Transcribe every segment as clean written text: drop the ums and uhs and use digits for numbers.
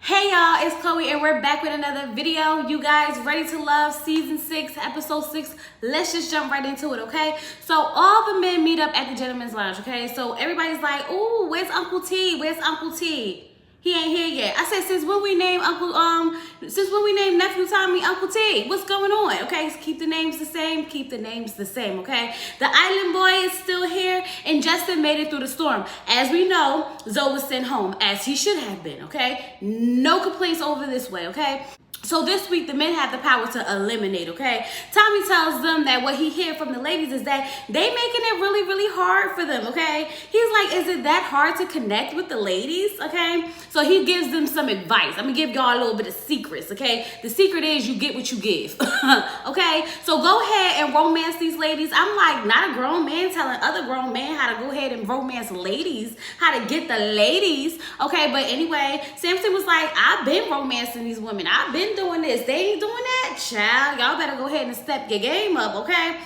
Hey y'all, it's Chloe and we're back with another video. You guys ready to love season 6, episode 6? Let's just jump right into it, okay? So all the men meet up at the gentleman's lounge, okay? So everybody's like, ooh, where's Uncle T? Where's Uncle T? He ain't here yet. I said, since when we name nephew Tommy Uncle T? What's going on? Okay, so keep the names the same, okay? The island boy is still here, and Justin made it through the storm. As we know, Zoe was sent home, as he should have been, okay? No complaints over this way, okay? So this week, the men have the power to eliminate, okay? Tommy tells them that what he heard from the ladies is that they making it really, really hard for them, okay? He's like, is it that hard to connect with the ladies, okay? So he gives them some advice. I'm gonna give y'all a little bit of secrets, okay? The secret is you get what you give, okay? So go ahead and romance these ladies. I'm like, not a grown man telling other grown men how to go ahead and romance ladies, how to get the ladies, okay? But anyway, Samson was like, I've been romancing these women. I've been doing this. They ain't doing that, child. Y'all better go ahead and step your game up, okay?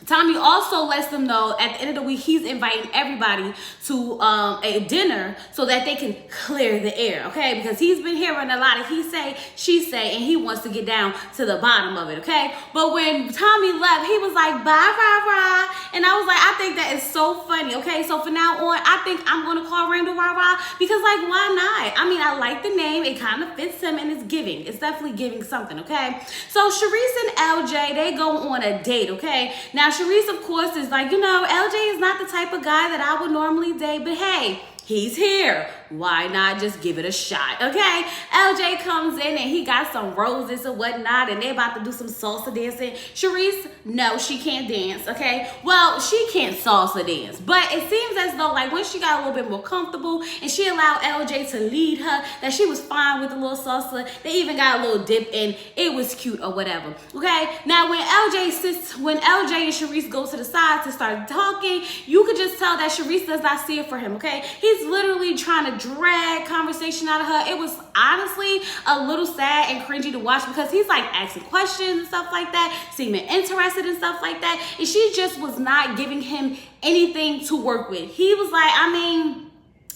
Tommy also lets them know at the end of the week he's inviting everybody to a dinner so that they can clear the air, okay? Because he's been hearing a lot of he say, she say, and he wants to get down to the bottom of it, okay? But when Tommy left, he was like, bye, rah, rah. And I was like, I think that is so funny, okay? So from now on, I think I'm going to call Randall Rah Rah because, like, why not? I mean, I like the name. It kind of fits him and it's giving. It's definitely giving something, okay? So Sharice and LJ, they go on a date, okay? Now, Sharice, of course, is like, you know, LJ is not the type of guy that I would normally date, but hey, he's here. Why not just give it a shot, okay? LJ comes in and he got some roses or whatnot, and they about to do some salsa dancing. Sharice, no, she can't dance, okay? Well, she can't salsa dance, but it seems as though, like, when she got a little bit more comfortable and she allowed LJ to lead her, that she was fine with the little salsa. They even got a little dip and it was cute or whatever, okay? Now, when LJ and Sharice go to the side to start talking, you could just tell that Sharice does not see it for him, okay? He's literally trying to drag conversation out of her. It was honestly a little sad and cringy to watch because he's like asking questions and stuff like that, seeming interested and stuff like that, and she just was not giving him anything to work with. He was like, I mean,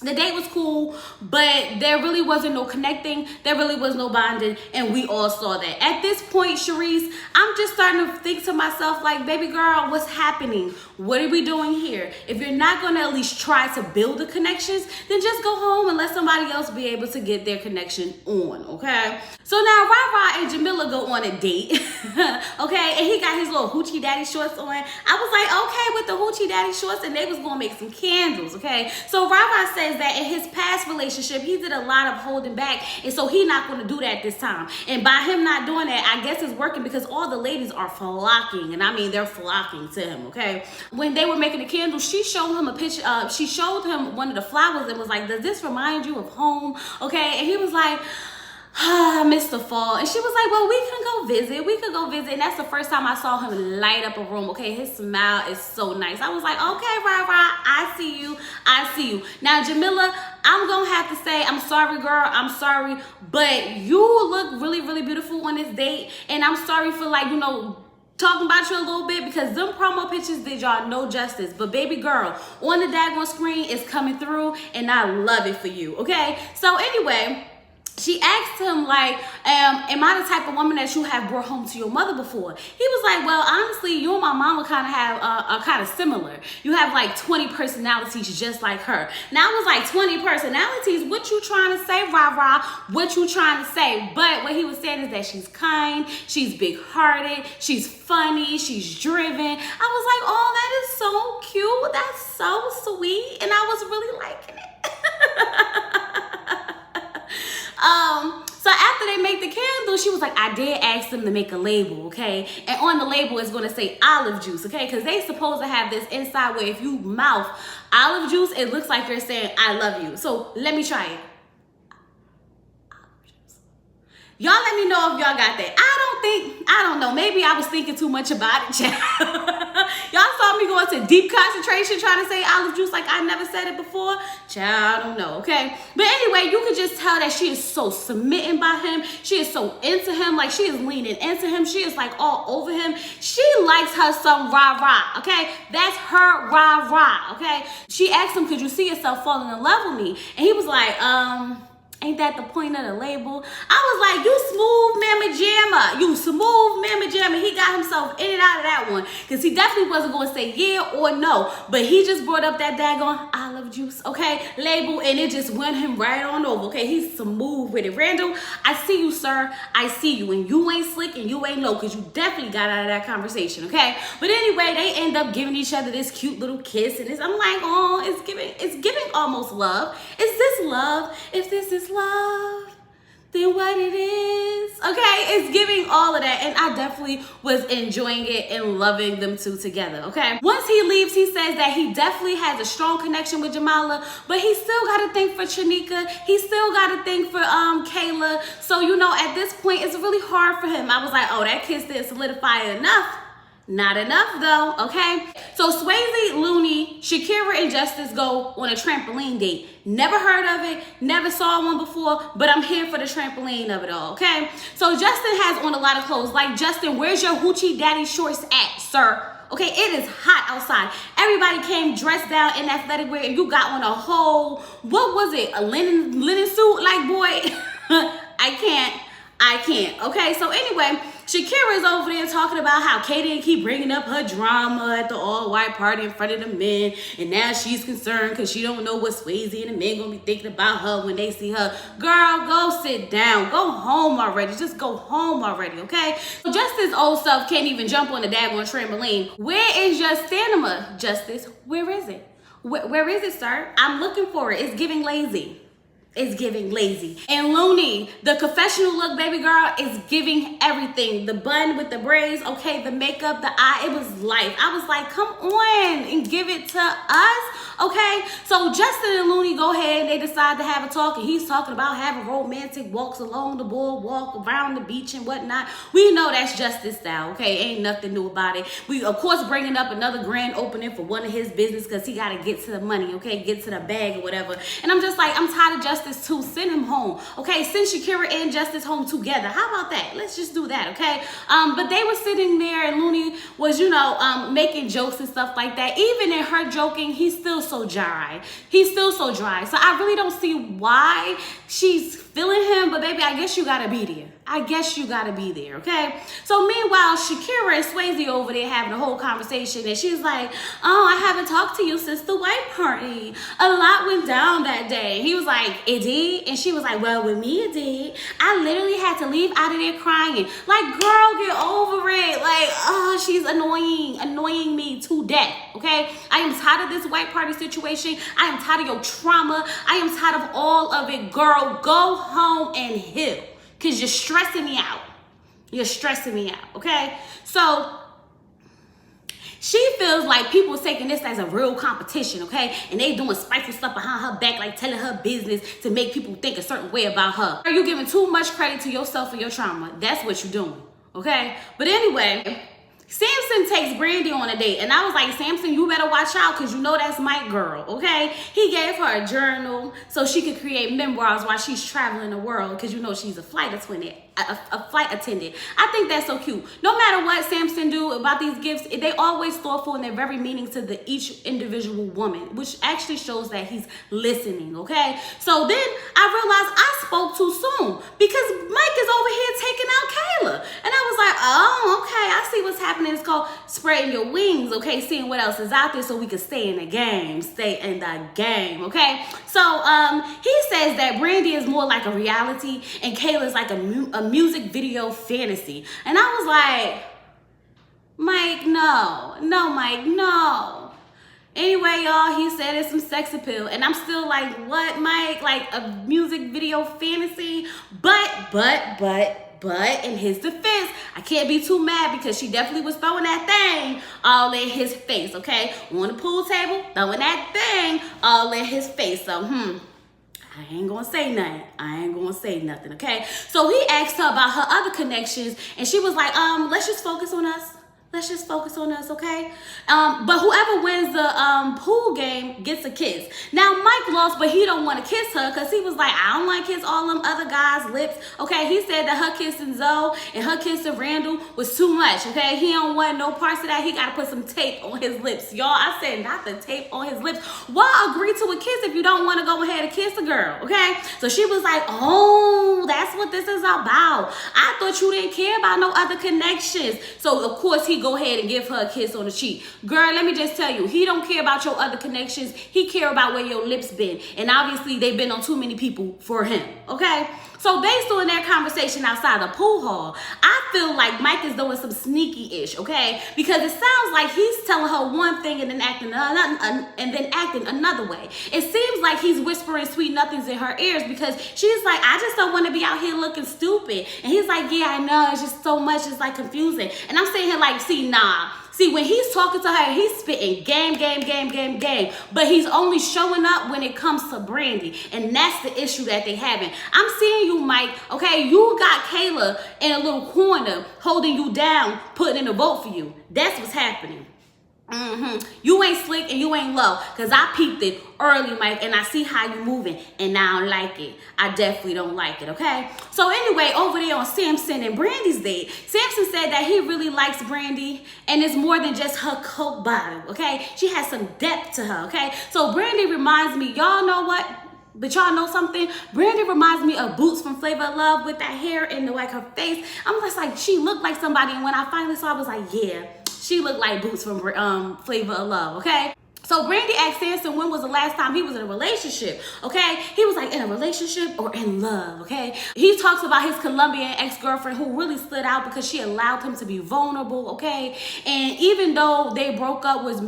the date was cool, but there really wasn't no connecting. There really was no bonding, and we all saw that. At this point, Sharice, I'm just starting to think to myself, like, baby girl, what's happening? What are we doing here? If you're not going to at least try to build the connections, then just go home and let somebody else be able to get their connection on, okay? So now Rah Rah and Jamila go on a date, okay? And he got his little hoochie daddy shorts on. I was like, okay, with the hoochie daddy shorts, and they was going to make some candles, okay? So Rah Rah says that in his past relationship, he did a lot of holding back, and so he not going to do that this time. And by him not doing that, I guess it's working because all the ladies are flocking, and I mean they're flocking to him, okay? When they were making the candles, she showed him a picture she showed him one of the flowers and was like, does this remind you of home? Okay, and he was like, I miss the fall. And she was like, well, we could go visit. And that's the first time I saw him light up a room, okay? His smile is so nice. I was like, okay, Rah Rah, I see you. Now, Jamila, I'm gonna have to say, I'm sorry, girl, I'm sorry, but you look really, really beautiful on this date, and I'm sorry for, like, you know, talking about you a little bit because them promo pictures did y'all no justice. But baby girl, on the daggone screen is coming through, and I love it for you, okay? So anyway, she asked him, like, am I the type of woman that you have brought home to your mother before? He was like, well, honestly, you and my mama kind of have are kind of similar. You have like 20 personalities just like her. Now I was like, 20 personalities? What you trying to say, Rah Rah? What you trying to say? But what he was saying is that she's kind, she's big-hearted, she's funny, she's driven. I was like, oh, that is so cute. That's so sweet. And I was really liking it. So after they make the candle, she was like, I did ask them to make a label, okay? And on the label, it's going to say olive juice, okay? Because they supposed to have this inside where if you mouth olive juice, it looks like you're saying, I love you. So let me try it. Y'all let me know if y'all got that. I don't know. Maybe I was thinking too much about it, child. Y'all saw me going to deep concentration trying to say olive juice like I never said it before. Child, I don't know, okay? But anyway, you could just tell that she is so smitten by him. She is so into him. Like, she is leaning into him. She is, like, all over him. She likes her some Rah Rah, okay? That's her Rah Rah, okay? She asked him, could you see yourself falling in love with me? And he was like, Ain't that the point of the label? I was like, you smooth mamma jammer. You smooth mamma jammer. He got himself in and out of that one. Because he definitely wasn't going to say yeah or no. But he just brought up that daggone olive juice, okay, label. And it just went him right on over, okay? He's smooth with it. Randall, I see you, sir. I see you. And you ain't slick and you ain't low. Because you definitely got out of that conversation, okay? But anyway, they end up giving each other this cute little kiss. And I'm like, oh, it's giving almost love. Is this love? If this is love, then what it is, okay? It's giving all of that, and I definitely was enjoying it and loving them two together, okay? Once he leaves, he says that he definitely has a strong connection with Jamala, but he still got to think for Shanika. He still got to think for Kayla. So, you know, at this point, it's really hard for him. I was like, oh, that kiss didn't solidify enough. Not enough though, okay? So Swayze, Looney, Shakira, and Justice go on a trampoline date. Never heard of it, never saw one before, but I'm here for the trampoline of it all, okay? So Justin has on a lot of clothes. Like, Justin, where's your hoochie daddy shorts at, sir? Okay, it is hot outside. Everybody came dressed down in athletic wear, and you got on a whole, what was it, a linen suit? Like, boy, I can't, okay? So anyway, Shakira's over there talking about how Katie keep bringing up her drama at the all-white party in front of the men, and now she's concerned because she don't know what Swayze and the men gonna be thinking about her when they see her. Girl, go sit down. Go home already. Just go home already, okay? Justice old self can't even jump on the daggone trampoline. Where is your stamina, Justice? Where is it? Where is it, sir? I'm looking for it. It's giving lazy. It's giving lazy. And Looney, the confessional look, baby girl, is giving everything. The bun with the braids, okay, the makeup, the eye, it was life. I was like, come on and give it to us, okay? So Justin and Looney go ahead and they decide to have a talk, and he's talking about having romantic walks along the boardwalk, around the beach and whatnot. We know that's Justice style, okay? Ain't nothing new about it. We, of course, bringing up another grand opening for one of his business because he got to get to the money, okay? Get to the bag or whatever. And I'm just like, I'm tired of Justice too. Send him home, okay? Send Shakira and Justice home together. How about that? Let's just do that, okay? But they were sitting there, and Looney was, you know, making jokes and stuff like that. Even in her joking, he's still so dry. He's still so dry. So I really don't see why she's feeling him, but baby, I guess you gotta be there. I guess you gotta be there, okay? So meanwhile, Shakira and Swayze over there having a whole conversation, and she's like, oh, I haven't talked to you since the white party. A lot went down that day. He was like, it did? And she was like, well, with me it did. I literally had to leave out of there crying. Like, girl, get over it. Like, oh, she's annoying me to death, okay? I am tired of this white party situation. I am tired of your trauma. I am tired of all of it. Girl, go home and heal. Because you're stressing me out. You're stressing me out, okay? So she feels like people taking this as a real competition, okay? And they doing spiteful stuff behind her back, like telling her business to make people think a certain way about her. Are you giving too much credit to yourself and your trauma? That's what you're doing, okay? But anyway, Samson takes Brandy on a date, and I was like, Samson, you better watch out because you know that's my girl, okay? He gave her a journal so she could create memoirs while she's traveling the world because you know she's a flight attendant. A flight attendant. I think that's so cute. No matter what Samson do about these gifts, they always thoughtful and they're very meaning to each individual woman, which actually shows that he's listening, okay? So then I realized I spoke too soon because Mike is over here taking out Kayla. And I was like, oh, okay, I see what's happening. It's called spreading your wings, okay? Seeing what else is out there so we can stay in the game. Stay in the game, okay? So he says that Brandy is more like a reality and Kayla's like a music video fantasy. And I was like, Mike, no, Mike, no. Anyway, y'all, he said it's some sex appeal. And I'm still like, what, Mike? Like a music video fantasy? But in his defense, I can't be too mad because she definitely was throwing that thing all in his face, okay? On the pool table, throwing that thing all in his face. So, I ain't gonna say nothing. Okay? So he asked her about her other connections, and she was like, let's just focus on us. Let's just focus on us, okay? But whoever wins the pool game gets a kiss. Now, Mike lost, but he don't want to kiss her because he was like, I don't want to kiss all them other guys' lips, okay? He said that her kissing Zoe and her kissing Randall was too much, okay? He don't want no parts of that. He got to put some tape on his lips. Y'all, I said not the tape on his lips. Why agree to a kiss if you don't want to go ahead and kiss a girl, okay? So she was like, oh, that's what this is about. I thought you didn't care about no other connections. So, of course, he go ahead and give her a kiss on the cheek. Girl, let me just tell you, he don't care about your other connections. He care about where your lips been. And obviously, they've been on too many people for him, okay? So based on that conversation outside the pool hall, I feel like Mike is doing some sneaky-ish, okay? Because it sounds like he's telling her one thing and then acting another way. It seems like he's whispering sweet nothings in her ears because she's like, I just don't want to be out here looking stupid. And he's like, yeah, I know, it's just so much, it's like confusing. And I'm saying here like, see, nah. See, when he's talking to her, he's spitting game. But he's only showing up when it comes to Brandy. And that's the issue that they having. I'm seeing you, Mike, okay? You got Kayla in a little corner holding you down, putting in a vote for you. That's what's happening. You ain't slick and you ain't low. Because I peeped it early, Mike, and I see how you moving. And I don't like it. I definitely don't like it, okay? So anyway, over there on Samson and Brandy's date, Samson said that he really likes Brandy. And it's more than just her Coke bottle, okay? She has some depth to her, okay? So Brandy reminds me, y'all know what? But y'all know something? Brandy reminds me of Boots from Flavor of Love with that hair and like her face. I'm just like, she looked like somebody. And when I finally saw her, I was like, yeah. She looked like Boots from Flavor of Love, okay? So Brandy asked Samson when was the last time he was in a relationship, okay? He was like, in a relationship or in love, okay? He talks about his Colombian ex-girlfriend who really stood out because she allowed him to be vulnerable, okay? And even though they break up was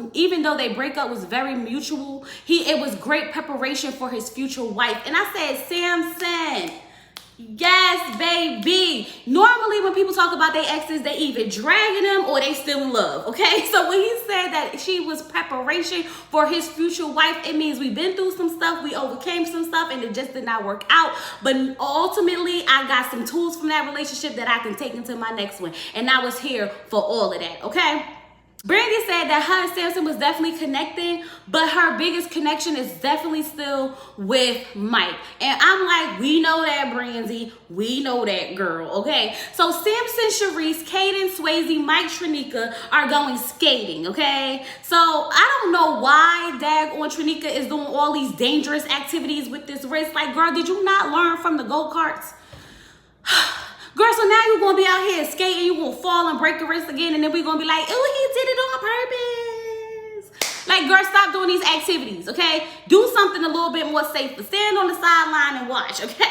very mutual, it was great preparation for his future wife. And I said, Samson, yes, baby. Normally when people talk about their exes, they either dragging them or they still in love, okay? So when he said that she was preparation for his future wife, it means we've been through some stuff, we overcame some stuff, and it just did not work out. But ultimately, I got some tools from that relationship that I can take into my next one. And I was here for all of that, okay? Brandy said that her and Samson was definitely connecting, but her biggest connection is definitely still with Mike. And I'm like, we know that, Brandy. We know that, girl, okay? So Samson, Sharice, Kaden, Swayze, Mike, Trinika are going skating, okay? So I don't know why daggone Trinika is doing all these dangerous activities with this wrist. Like, girl, did you not learn from the go-karts? Girl, so now you're going to be out here skating, you're going to fall and break your wrist again, and then we're going to be like, oh, he did it on purpose. Like, girl, stop doing these activities, okay? Do something a little bit more safe. Stand on the sideline and watch, okay?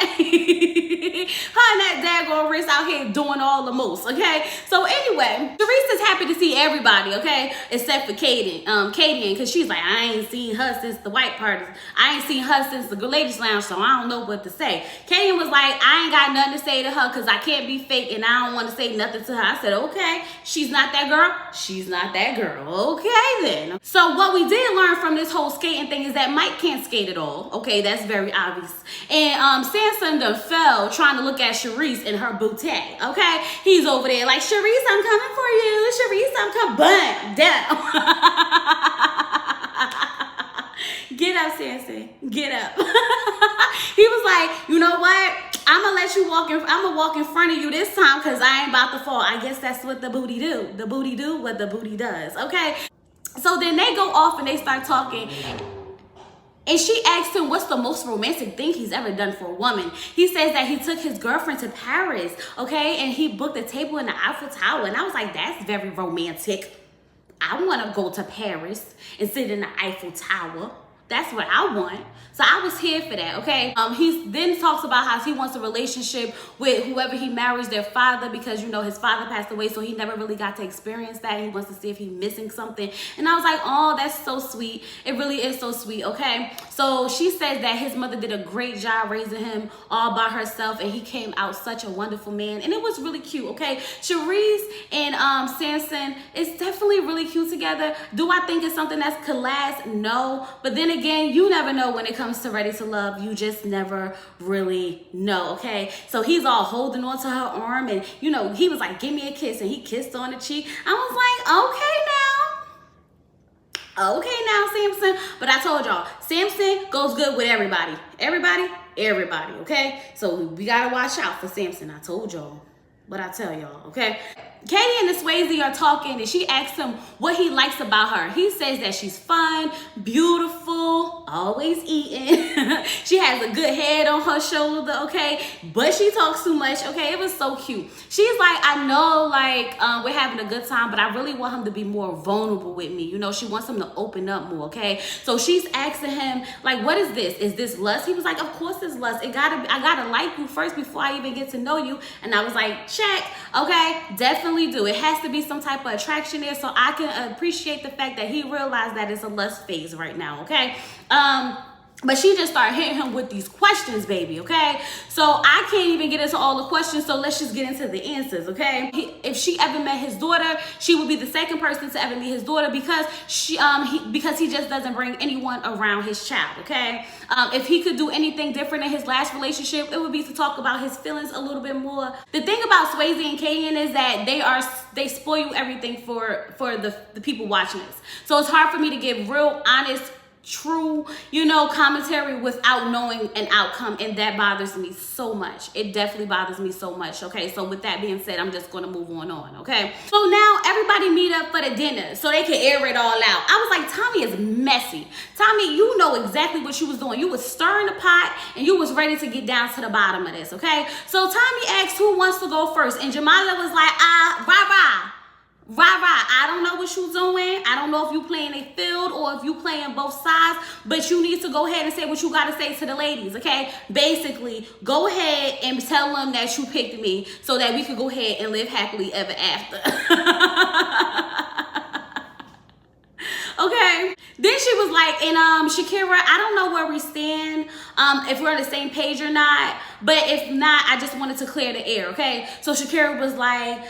Her and that daggone wrist out here doing all the most, okay? So anyway, Sharice is happy to see everybody, okay? Except for Kaden, because she's like, I ain't seen her since the white parties. I ain't seen her since the ladies lounge, so I don't know what to say. Kaden was like, I ain't got nothing to say to her because I can't be fake and I don't want to say nothing to her. I said, okay, she's not that girl. She's not that girl. Okay, then. So what we did learn from this whole skating thing is that Mike can't skate at all. Okay, that's very obvious. And Samson done fell trying to look at Sharice in her boutique. Okay, he's over there like, Sharice, I'm coming for you. Sharice, I'm coming. Bam, down. Get up, Samson. Get up. He was like, you know what? I'm gonna walk in front of you this time because I ain't about to fall. I guess that's what the booty do. The booty do what the booty does. Okay. So then they go off and they start talking. And she asked him what's the most romantic thing he's ever done for a woman. He says that he took his girlfriend to Paris, okay? And he booked a table in the Eiffel Tower. And I was like, that's very romantic. I want to go to Paris and sit in the Eiffel Tower. That's what I want. So I was here for that, okay? He then talks about how he wants a relationship with whoever he marries, their father, because, you know, his father passed away, so he never really got to experience that. He wants to see if he's missing something. And I was like, oh, that's so sweet. It really is so sweet, okay? So she says that his mother did a great job raising him all by herself, and he came out such a wonderful man. And it was really cute, okay? Sharice and Samson is definitely really cute together. Do I think it's something that could last? No. But then again, you never know when it comes to Ready to Love. You just never really know, okay? So he's all holding on to her arm, and you know, he was like, give me a kiss, and he kissed on the cheek. I was like, okay now, Samson. But I told y'all, Samson goes good with everybody. Everybody, okay? So we gotta watch out for Samson. I told y'all. But I tell y'all, okay? Katie and the Swayze are talking, and she asks him what he likes about her. He says that she's fun, beautiful, always eating. She has a good head on her shoulder, okay? But she talks too much, okay? It was so cute. She's like, I know, like, we're having a good time, but I really want him to be more vulnerable with me. You know, she wants him to open up more, okay? So she's asking him, like, what is this? Is this lust? He was like, of course it's lust. I gotta like you first before I even get to know you. And I was like, check, okay? Definitely do. It has to be some type of attraction there, so I can appreciate the fact that he realized that it's a lust phase right now, okay? But she just started hitting him with these questions, baby, okay? So I can't even get into all the questions, so let's just get into the answers, okay? If she ever met his daughter, she would be the second person to ever meet his daughter because because he just doesn't bring anyone around his child, okay? If he could do anything different in his last relationship, it would be to talk about his feelings a little bit more. The thing about Swayze and Kayan is that they spoil everything for the people watching this. So it's hard for me to give real, honest, true, you know, commentary without knowing an outcome, and that bothers me so much. It definitely bothers me so much, okay? So with that being said, I'm just gonna move on, okay? So now everybody meet up for the dinner so they can air it all out. I was like, Tommy is messy. Tommy, you know exactly what you was doing. You was stirring the pot and you was ready to get down to the bottom of this, okay? So Tommy asked who wants to go first, and Jamila was like, rah. I don't know what you doing. I don't know if you playing a field or if you playing both sides, but you need to go ahead and say what you got to say to the ladies, okay? Basically, go ahead and tell them that you picked me so that we could go ahead and live happily ever after. Okay. Then she was like, and Shakira, I don't know where we stand, if we're on the same page or not, but if not, I just wanted to clear the air, okay? So Shakira was like,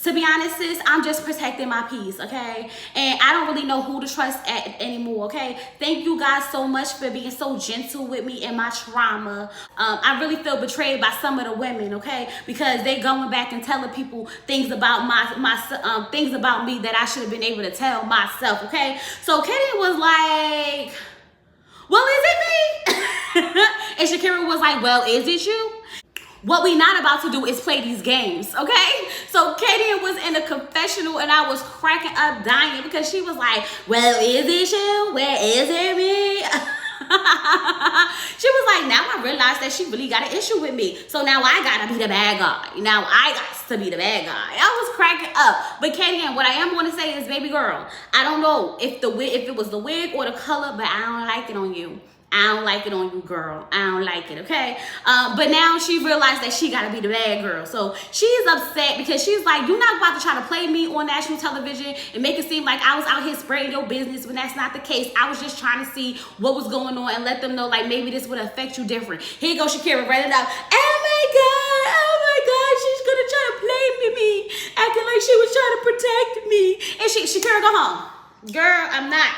to be honest, sis, I'm just protecting my peace, okay? And I don't really know who to trust anymore, okay? Thank you guys so much for being so gentle with me in my trauma. I really feel betrayed by some of the women, okay? Because they going back and telling people things about things about me that I should have been able to tell myself, okay? So Katie was like, well, is it me? And Shakira was like, well, is it you? What we not about to do is play these games, okay? So Katie was in a confessional and I was cracking up dying because she was like, well, is it you? Where is it me? She was like, now I realized that she really got an issue with me. So now I gotta be the bad guy. Now I got to be the bad guy. I was cracking up. But Katie, what I am going to say is, baby girl, I don't know if it was the wig or the color, but I don't like it on you. I don't like it on you, girl. I don't like it, okay? But now she realized that she gotta be the bad girl. So she's upset because she's like, you're not about to try to play me on national television and make it seem like I was out here spreading your business when that's not the case. I was just trying to see what was going on and let them know, like, maybe this would affect you different. Here you go, Shakira, write it out. Oh my God, she's gonna try to play me, acting like she was trying to protect me. And Shakira, go home. Girl, I'm not.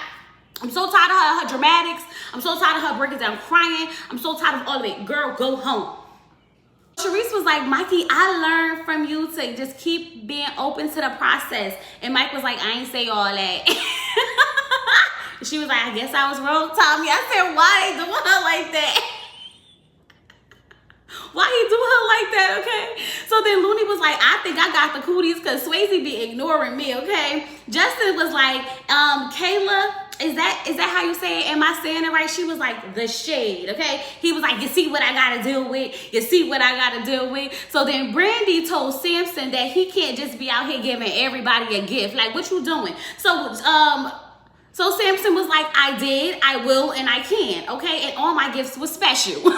I'm so tired of her dramatics. I'm so tired of her breaking down crying. I'm so tired of all of it. Girl, go home. Sharice was like, Mikey, I learned from you to just keep being open to the process. And Mike was like, I ain't say all that. She was like, I guess I was wrong, Tommy. I said, why they doing her like that? Why he do her like that, okay? So then Looney was like, I think I got the cooties because Swayze be ignoring me, okay? Justin was like, Kayla, is that how you say it? Am I saying it right? She was like, the shade, okay? He was like, you see what I gotta deal with? You see what I gotta deal with? So then Brandy told Samson that he can't just be out here giving everybody a gift. Like, what you doing? So Samson was like, I did, I will, and I can, okay? And all my gifts were special.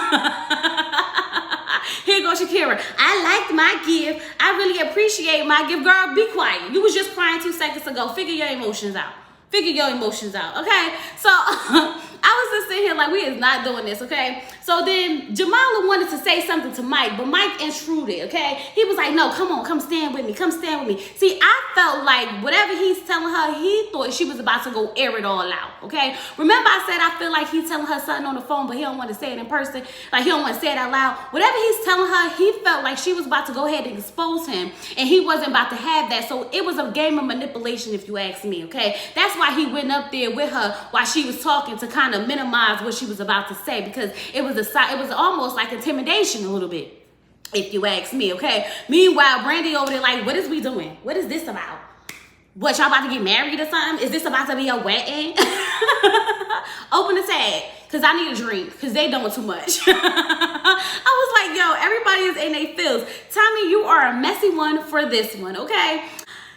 Here goes Shakira. I liked my gift. I really appreciate my gift. Girl, be quiet. You was just crying 2 seconds ago. Figure your emotions out. Okay? So I I was just sitting here like, we is not doing this, okay? So then Jamala wanted to say something to Mike, but Mike intruded, okay? He was like, no, come on, come stand with me, come stand with me. See, I felt like whatever he's telling her, he thought she was about to go air it all out, okay? Remember I said I feel like he's telling her something on the phone, but he don't want to say it in person. Like, he don't want to say it out loud. Whatever he's telling her, he felt like she was about to go ahead and expose him, and he wasn't about to have that. So it was a game of manipulation, if you ask me, okay? That's why he went up there with her while she was talking to kind of minimize what she was about to say, because it was almost like intimidation a little bit, if you ask me, okay? Meanwhile, Brandy over there like, what is we doing? What is this about? What, y'all about to get married or something? Is this about to be a wedding? Open the tag, because I need a drink, because they doing too much. I was like, yo, everybody is in their feels. Tommy, you are a messy one for this one, okay?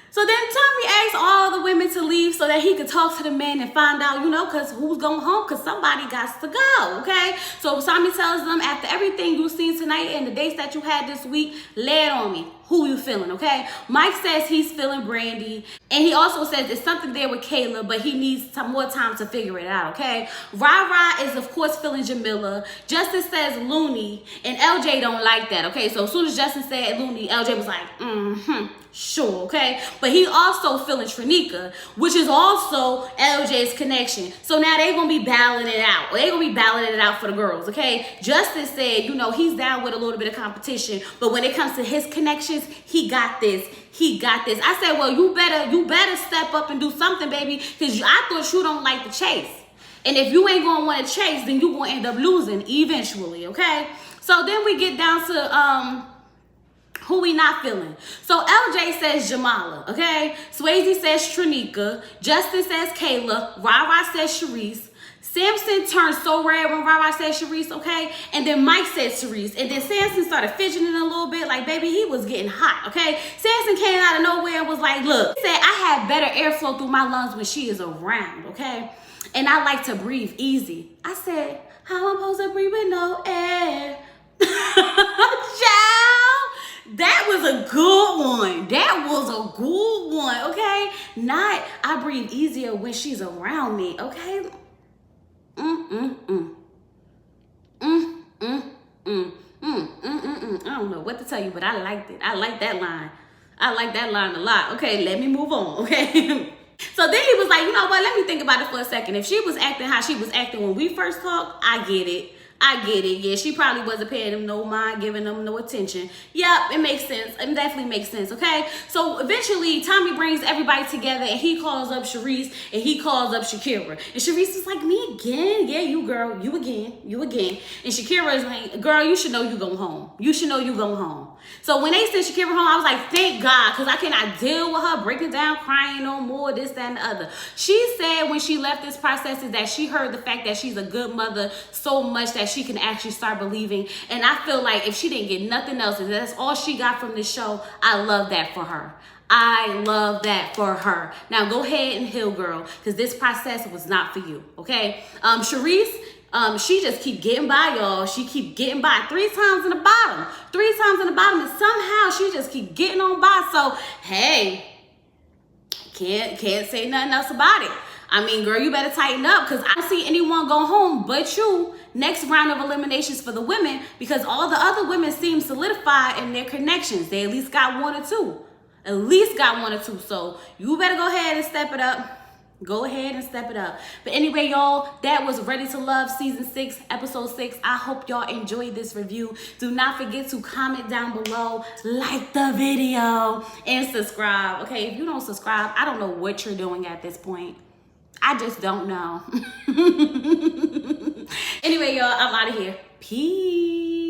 So then Tommy asked all the women to leave so that he could talk to the men and find out, you know, because who's going home? Because somebody got to go, okay? So Tommy tells them, after everything you've seen tonight and the dates that you had this week, lay it on me. Who you feeling, okay? Mike says he's feeling Brandy. And he also says there's something there with Kayla, but he needs some more time to figure it out, okay? Ra is, of course, feeling Jamila. Justice says Looney, and LJ don't like that, okay? So as soon as Justice said Looney, LJ was like, sure, okay? But he also feeling Trinika, which is also LJ's connection. So now they're going to be battling it out. They're going to be battling it out for the girls, okay? Justice said, you know, he's down with a little bit of competition, but when it comes to his connections, he got this. He got this. I said, well, you better step up and do something, baby, because I thought you don't like the chase. And if you ain't going to want to chase, then you going to end up losing eventually, okay? So then we get down to who we not feeling. So LJ says Jamala, okay? Swayze says Trinika. Justin says Kayla. Ra says Sharice. Samson turned so red when Ra said Sharice, okay? And then Mike said Sharice. And then Samson started fidgeting a little bit. Like, baby, he was getting hot, okay? Samson came out of nowhere and was like, look, he said, I have better airflow through my lungs when she is around, okay? And I like to breathe easy. I said, how am I supposed to breathe with no air? Child, that was a good one. That was a good one, okay? Not, I breathe easier when she's around me, okay? I don't know what to tell you, but I liked it. I like that line. I like that line a lot. Okay, let me move on, okay? So then he was like, you know what? Let me think about it for a second. If she was acting how she was acting when we first talked, I get it. I get it. Yeah, she probably wasn't paying him no mind, giving him no attention. Yep, it makes sense. It definitely makes sense, okay? So eventually, Tommy brings everybody together, and he calls up Sharice, and he calls up Shakira. And Sharice is like, me again? Yeah, you girl. You again. You again. And Shakira is like, girl, you should know you going home. You should know you going home. So when they sent Shakira home, I was like, thank God, because I cannot deal with her breaking down, crying no more, this, that, and the other. She said when she left this process is that she heard the fact that she's a good mother so much that she can actually start believing. And I feel like if she didn't get nothing else, and that's all she got from this show, I love that for her. I love that for her. Now go ahead and heal, girl, because this process was not for you, okay? Sharice, she just keep getting by, y'all. She keep getting by 3 times in the bottom. 3 times in the bottom, and somehow she just keep getting on by. So, hey, can't say nothing else about it. I mean, girl, you better tighten up, because I don't see anyone go home but you next round of eliminations for the women, because all the other women seem solidified in their connections. They at least got 1 or 2. At least got 1 or 2. So you better go ahead and step it up. Go ahead and step it up. But anyway, y'all, that was Ready to Love Season 6, Episode 6. I hope y'all enjoyed this review. Do not forget to comment down below, like the video, and subscribe. Okay, if you don't subscribe, I don't know what you're doing at this point. I just don't know. Anyway, y'all, I'm out of here. Peace.